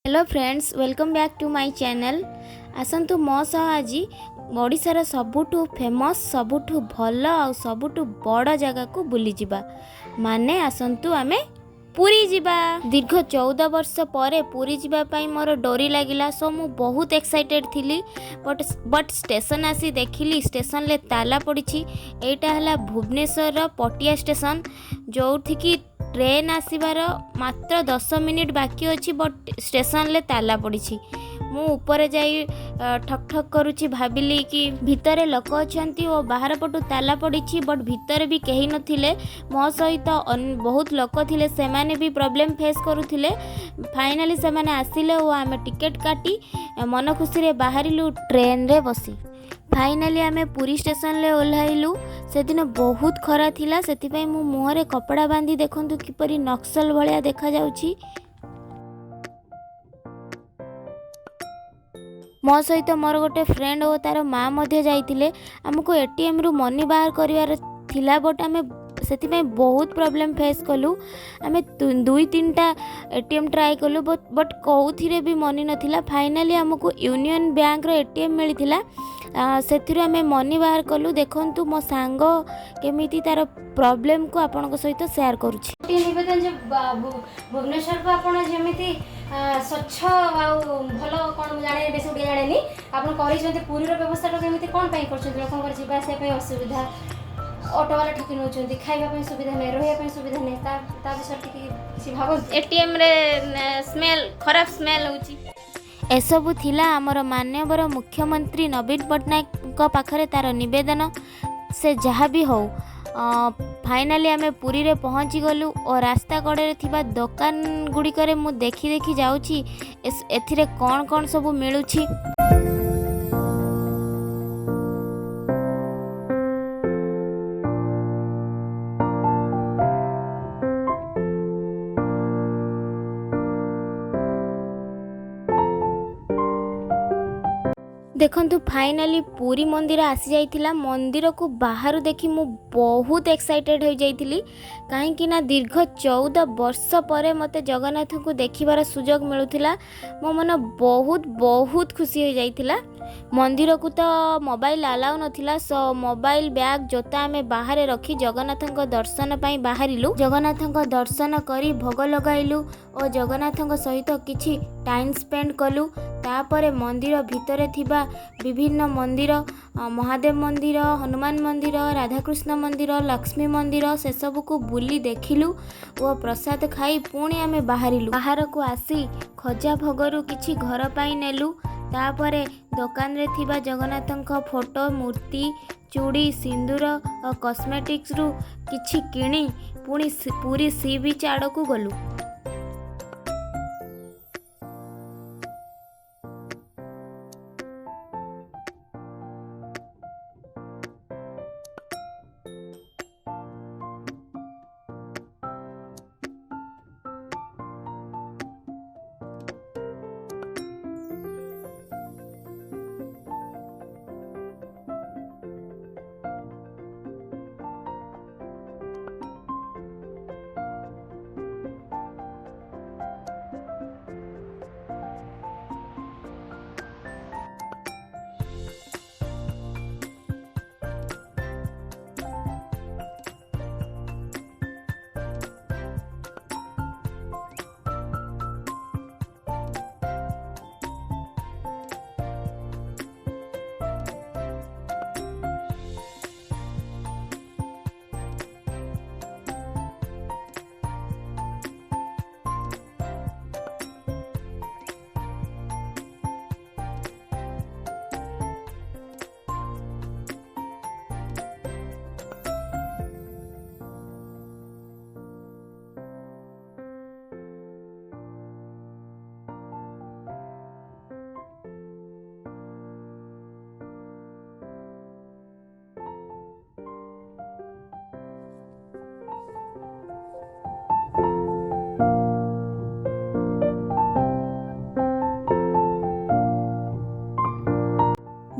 Hello friends, welcome back to my channel. आसतु मो सह आज ओडिशार सबुठु फेमस सबुठु भल आ सबुठु बड़ जगह को बुली जिबा। माने आसतु आमे पुरी जिबा। दीर्घ 14 वर्ष पर पुरी जिबा पाई मोर डोरी लागिला। सो मु बहुत एक्साइटेड थिली बट स्टेशन आसी देखिली स्टेशन ले ताला पड़ी। एटा हला भुवनेश्वर पटिया स्टेशन जोठी की ट्रेन आसबार मात्र 10 मिनिट बाकी अच्छी बट स्टेशन ले ताला पड़ी। मु ऊपर जाई ठक ठक करुच्ची भाविली कि भितर लोक अच्छी और बाहर पटु ताला पड़ी बट भितर भी कहीं नथिले। मो सहित बहुत लोक थिले, सेमाने भी प्रॉब्लम फेस करुथिले। फाइनली सेमाने आसिले और आमे टिकेट काटी मन खुशी रे बाहरिलु ट्रेन रे बसी। फाइनाली आमे पुरी स्टेशन ले ओह्लैलु। से दिन बहुत खरा थिला, सेतिपई मु मुहरे कपड़ा बांधी देखंतु किपरि नक्सल भलिया देखा जाउची। मो सहित मोर गोटे फ्रेंड और तार माँ मध्य जाइतिले। हमको एटीएम रु मनी बाहर करिवार थिला बट आमे सेतिपई बहुत प्रॉब्लम फेस कलु। आमे 2-3टा एटीएम ट्राई कलु बट कौथिरे भी मनी नथिला। फाइनाली हमको यूनियन बैंक रो एटीएम मिलिथिला। से आमे मनी बाहर कलु। देखंतु मो सांग केमिति तार प्रॉब्लम को आपन सहित शेयर करूछि। निवेदन जे भुवनेश्वर को आपण जेमिति स्वच्छ आ भलो कोन जाने बेस उडी जाने आपण करि छथि। पुरी रो व्यवस्था तो केमिति कोन पई करछथि? लोकन कर जीवा से पई असुविधा, ऑटो वाला ठकी नउछथि, खाइबा पई सुविधा नै, रहिया पई सुविधा नै। ता विषय कि भाबो एटीएम रे स्मेल खराब स्मेल होउछि। एसबु थिला आमर मान्यवर मुख्यमंत्री नवीन पट्टनायक पाखरे तार निवेदन। से जहाँ भी हो फाइनाली आमे पुरी रे पहुँची गलु और रास्ता कड़े थिबा दुकान गुड़िकरे मु देखी देखी जाउची एथिरे कौन कौन सब मिलुची। देखंतु फाइनाली पुरी मंदिर आसी जाइथिला। मंदिर को बाहर देखी मु बहुत एक्साइटेड हो जाइथिली, काहेकि ना दीर्घ 14 वर्ष पर मते जगन्नाथ को देखिबार सुजोग मिलुथिला। मो मन बहुत बहुत खुशी हो जाइथिला। मंदिर को तो मोबाइल अलाउ नथिला, सो मोबाइल बैग जोता आमे बाहर रखी जगन्नाथ दर्शन पाई बाहरिलु। जगन्नाथ दर्शन करी भोग लगाइलु और जगन्नाथ सहित किछि टाइम स्पेंड कलु। तापरे मंदिर भितरे थिबा विभिन्न मंदिर, महादेव मंदिर, हनुमान मंदिर, राधाकृष्ण मंदिर, लक्ष्मी मंदिर से सब को बुली देखिलु और प्रसाद खाई पुणी आमे बाहरिलु। बाहर को आसी खजा भोगरु किछि घर पाई नेलु। तापरे दुकान रे थिबा जगन्नाथଙ୍କ फोटो, मूर्ति, चूड़ी, सिंदूर और कॉस्मेटिक्स रु किछि किणी पुणी पूरी सी बीच आड़कू गलु।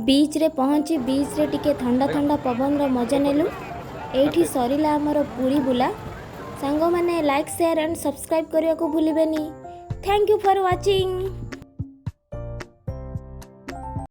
बीच रे पहुँची बीच रे टिके ठंडा ठंडा पवन रो मजा नेलु। एठी सरिला हमर पुरी बुला। सांग माने लाइक शेयर एंड सब्सक्राइब करिया को भूलिबेनी। Thank you for watching.